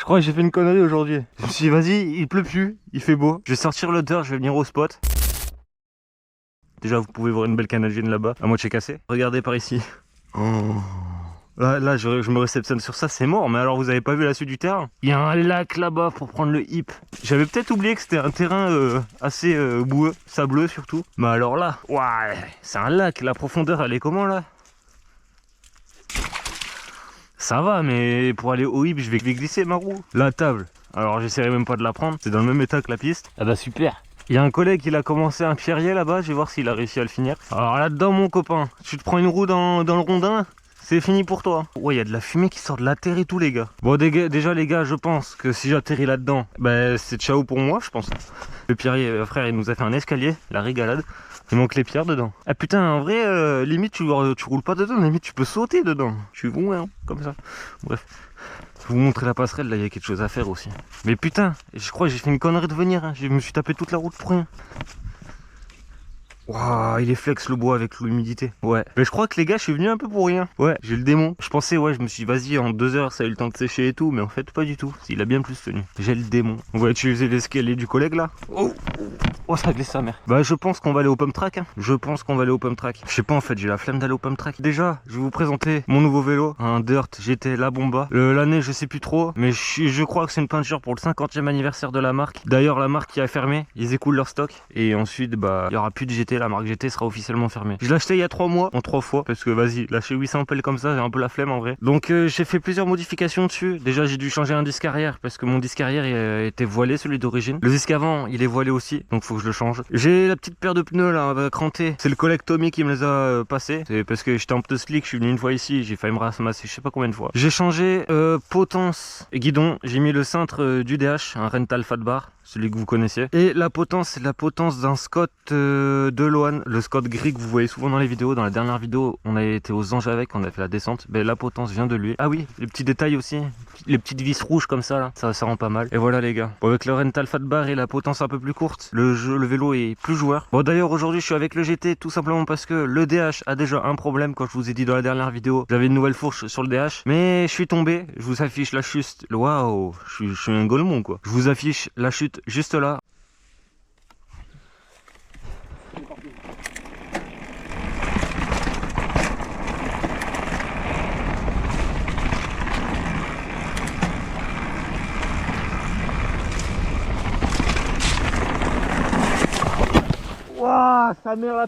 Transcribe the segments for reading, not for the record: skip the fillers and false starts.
crois que j'ai fait une connerie aujourd'hui. Je me suis dit, vas-y, il pleut plus, il fait beau. Je vais sortir le dirt, je vais venir au spot. Déjà, vous pouvez voir une belle canadienne là-bas, à moitié cassée. Regardez par ici. Oh. Là je me réceptionne sur ça, c'est mort. Mais alors, vous avez pas vu la suite du terrain? Il y a un lac là-bas pour prendre le hip. J'avais peut-être oublié que c'était un terrain assez boueux, sableux surtout. Mais alors là, ouais, c'est un lac. La profondeur, elle est comment là? Ça va, mais pour aller au hip, je vais glisser ma roue. La table, alors j'essaierai même pas de la prendre. C'est dans le même état que la piste. Ah bah super. Il y a un collègue qui a commencé un pierrier là-bas. Je vais voir s'il a réussi à le finir. Alors là-dedans, mon copain, tu te prends une roue dans le rondin, c'est fini pour toi. Ouais, il y a de la fumée qui sort de la terre et tout, les gars. Bon, déjà, les gars, je pense que si j'atterris là-dedans, bah, c'est ciao pour moi, je pense. Le pierrier, frère, il nous a fait un escalier, la régalade. Il manque les pierres dedans. Ah putain, en vrai, limite, tu roules pas dedans, limite, tu peux sauter dedans. Je suis bon, hein, comme ça. Bref. Je vais vous montrer la passerelle, là, il y a quelque chose à faire aussi. Mais putain, je crois que j'ai fait une connerie de venir. Hein. Je me suis tapé toute la route pour rien. Waouh, il est flex le bois avec l'humidité. Ouais. Mais je crois que les gars, je suis venu un peu pour rien. Ouais, j'ai le démon. Je pensais, ouais, je me suis dit, vas-y, en 2 heures, ça a eu le temps de sécher et tout. Mais en fait, pas du tout. Il a bien plus tenu. J'ai le démon. On va utiliser l'escalier du collègue là. Oh, oh, ça glisse sa mère. Bah, je pense qu'on va aller au pump track. Hein. Je pense qu'on va aller au pump track. Je sais pas, en fait, j'ai la flemme d'aller au pump track. Déjà, je vais vous présenter mon nouveau vélo. Un Dirt GT La Bomba. L'année, je sais plus trop. Mais je crois que c'est une peinture pour le 50e anniversaire de la marque. D'ailleurs, la marque qui a fermé, ils écoulent leur stock. Et ensuite, bah, il y aura plus de GT. La marque GT sera officiellement fermée. Je l'ai acheté il y a 3 mois, en 3 fois, parce que vas-y, lâcher 800 pelles comme ça, j'ai un peu la flemme en vrai. Donc j'ai fait plusieurs modifications dessus. Déjà, j'ai dû changer un disque arrière, parce que mon disque arrière il était voilé, celui d'origine. Le disque avant, il est voilé aussi, donc faut que je le change. J'ai la petite paire de pneus là, crantée. C'est le collègue Tommy qui me les a passés. C'est parce que j'étais en pneu slick, je suis venu une fois ici, j'ai failli me ramasser je sais pas combien de fois. J'ai changé potence et guidon. J'ai mis le cintre du DH, un Rental Fat Bar, celui que vous connaissiez. Et la potence, c'est la potence d'un Scott de Lohan, le Scott gris que vous voyez souvent dans les vidéos. Dans la dernière vidéo, on a été aux Anges avec, on a fait la descente. Ben, la potence vient de lui. Ah oui, les petits détails aussi, les petites vis rouges comme ça là, ça rend pas mal. Et voilà les gars. Bon, avec le Rental Fat Bar et la potence un peu plus courte, le vélo est plus joueur. Bon d'ailleurs aujourd'hui je suis avec le GT tout simplement parce que le DH a déjà un problème. Quand je vous ai dit dans la dernière vidéo, j'avais une nouvelle fourche sur le DH, mais je suis tombé. Je vous affiche la chute. Waouh, je suis un golemon quoi. Je vous affiche la chute juste là. Waouh, sa mère la...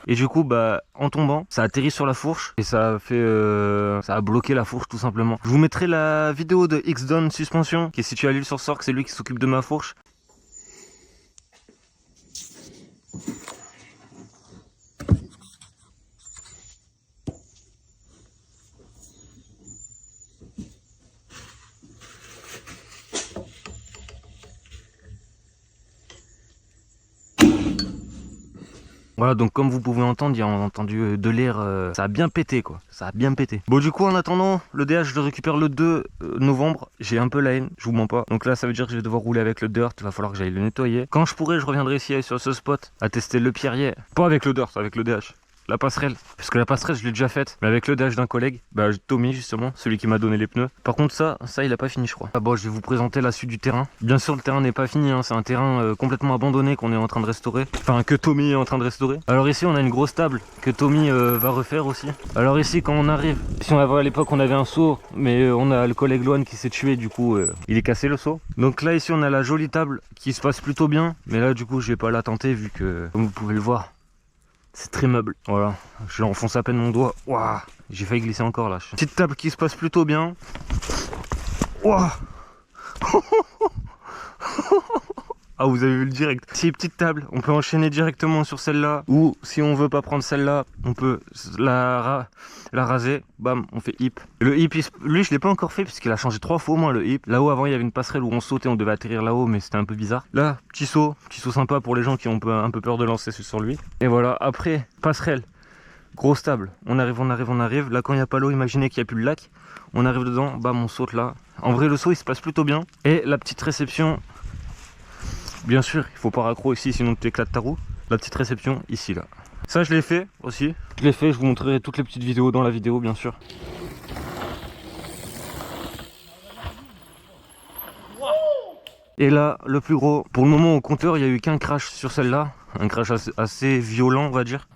Et du coup, bah, en tombant, ça atterrit sur la fourche et ça a fait, ça a bloqué la fourche tout simplement. Je vous mettrai la vidéo de X-Don Suspension qui est située à l'île sur Sorgue, c'est lui qui s'occupe de ma fourche. Voilà, donc comme vous pouvez entendre, il y a entendu de l'air, ça a bien pété quoi, ça a bien pété. Bon du coup en attendant, le DH je le récupère le 2 novembre, j'ai un peu la haine, je vous mens pas. Donc là ça veut dire que je vais devoir rouler avec le dirt, il va falloir que j'aille le nettoyer. Quand je pourrai, je reviendrai ici sur ce spot à tester le pierrier, pas avec le dirt, avec le DH. La passerelle, parce que la passerelle je l'ai déjà faite, mais avec le dash d'un collègue, bah Tommy justement, celui qui m'a donné les pneus. Par contre ça il a pas fini je crois. Ah bon, je vais vous présenter la suite du terrain. Bien sûr le terrain n'est pas fini, hein. C'est un terrain complètement abandonné qu'on est en train de restaurer. Enfin que Tommy est en train de restaurer. Alors ici on a une grosse table que Tommy va refaire aussi. Alors ici quand on arrive, si on avait à l'époque on avait un seau, mais on a le collègue Lohan qui s'est tué, du coup il est cassé le seau. Donc là ici on a la jolie table qui se passe plutôt bien, mais là du coup je vais pas la tenter vu que comme vous pouvez le voir, c'est très meuble. Voilà, je l'enfonce à peine mon doigt. Waouh, j'ai failli glisser encore là. Petite table qui se passe plutôt bien. Waouh. Ah, vous avez vu le direct. C'est une petite table, on peut enchaîner directement sur celle-là. Ou si on veut pas prendre celle-là, on peut la raser. Bam, on fait hip. Le hip, lui je l'ai pas encore fait puisqu'il a changé 3 fois au moins le hip. Là-haut avant il y avait une passerelle où on sautait, on devait atterrir là-haut, mais c'était un peu bizarre. Là, petit saut sympa pour les gens qui ont un peu peur de lancer sur lui. Et voilà, après, passerelle, grosse table. On arrive. Là quand il n'y a pas l'eau, imaginez qu'il n'y a plus le lac. On arrive dedans, bam, on saute là. En vrai le saut il se passe plutôt bien. Et la petite réception... Bien sûr, il faut pas raccro ici, sinon tu éclates ta roue. La petite réception ici là. Ça je l'ai fait aussi. Je l'ai fait, je vous montrerai toutes les petites vidéos dans la vidéo bien sûr. Et là, le plus gros. Pour le moment, au compteur, il n'y a eu qu'un crash sur celle-là. Un crash assez violent, on va dire.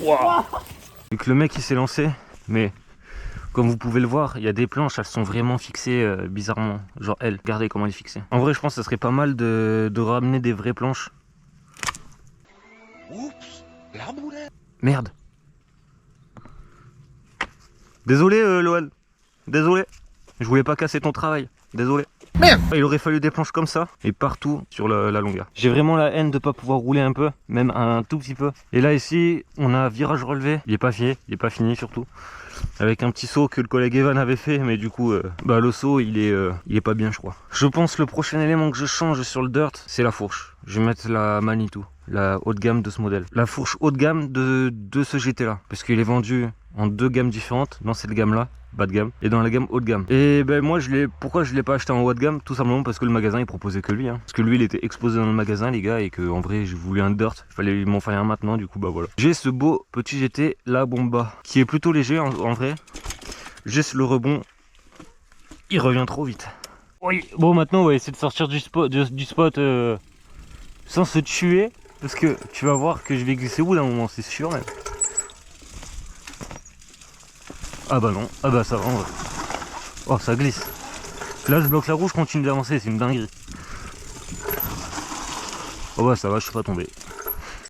Wow. Vu que le mec il s'est lancé, mais comme vous pouvez le voir, il y a des planches, elles sont vraiment fixées bizarrement. Genre elle, regardez comment elle est fixée. En vrai, je pense que ça serait pas mal de ramener des vraies planches. Oups, la boulette. Merde. Désolé Loan, désolé. Je voulais pas casser ton travail, désolé. Merde. Il aurait fallu des planches comme ça et partout sur la longueur. J'ai vraiment la haine de pas pouvoir rouler un peu, même un tout petit peu. Et là ici, on a un virage relevé. Il est pas fini surtout. Avec un petit saut que le collègue Evan avait fait, mais du coup, le saut il est pas bien, je crois. Je pense le prochain élément que je change sur le dirt, c'est la fourche. Je vais mettre la Manitou, la haut de gamme de ce modèle. La fourche haut de gamme de ce GT là, parce qu'il est vendu en 2 gammes différentes dans cette gamme là, bas de gamme, et dans la gamme haut de gamme. Et ben moi pourquoi je l'ai pas acheté en haut de gamme? Tout simplement parce que le magasin il proposait que lui, hein. Parce que lui il était exposé dans le magasin les gars, et que en vrai j'ai voulu un dirt, il fallait m'en faire un maintenant, du coup bah voilà. J'ai ce beau petit GT La Bomba qui est plutôt léger en vrai. Juste le rebond, il revient trop vite. Oui, bon maintenant on va essayer de sortir du spot, sans se tuer, parce que tu vas voir que je vais glisser au bout d'un moment, c'est sûr même. Ah bah non, ah bah ça va en vrai. Oh ça glisse. Là je bloque la roue, je continue d'avancer, c'est une dinguerie. Oh bah ça va, je suis pas tombé.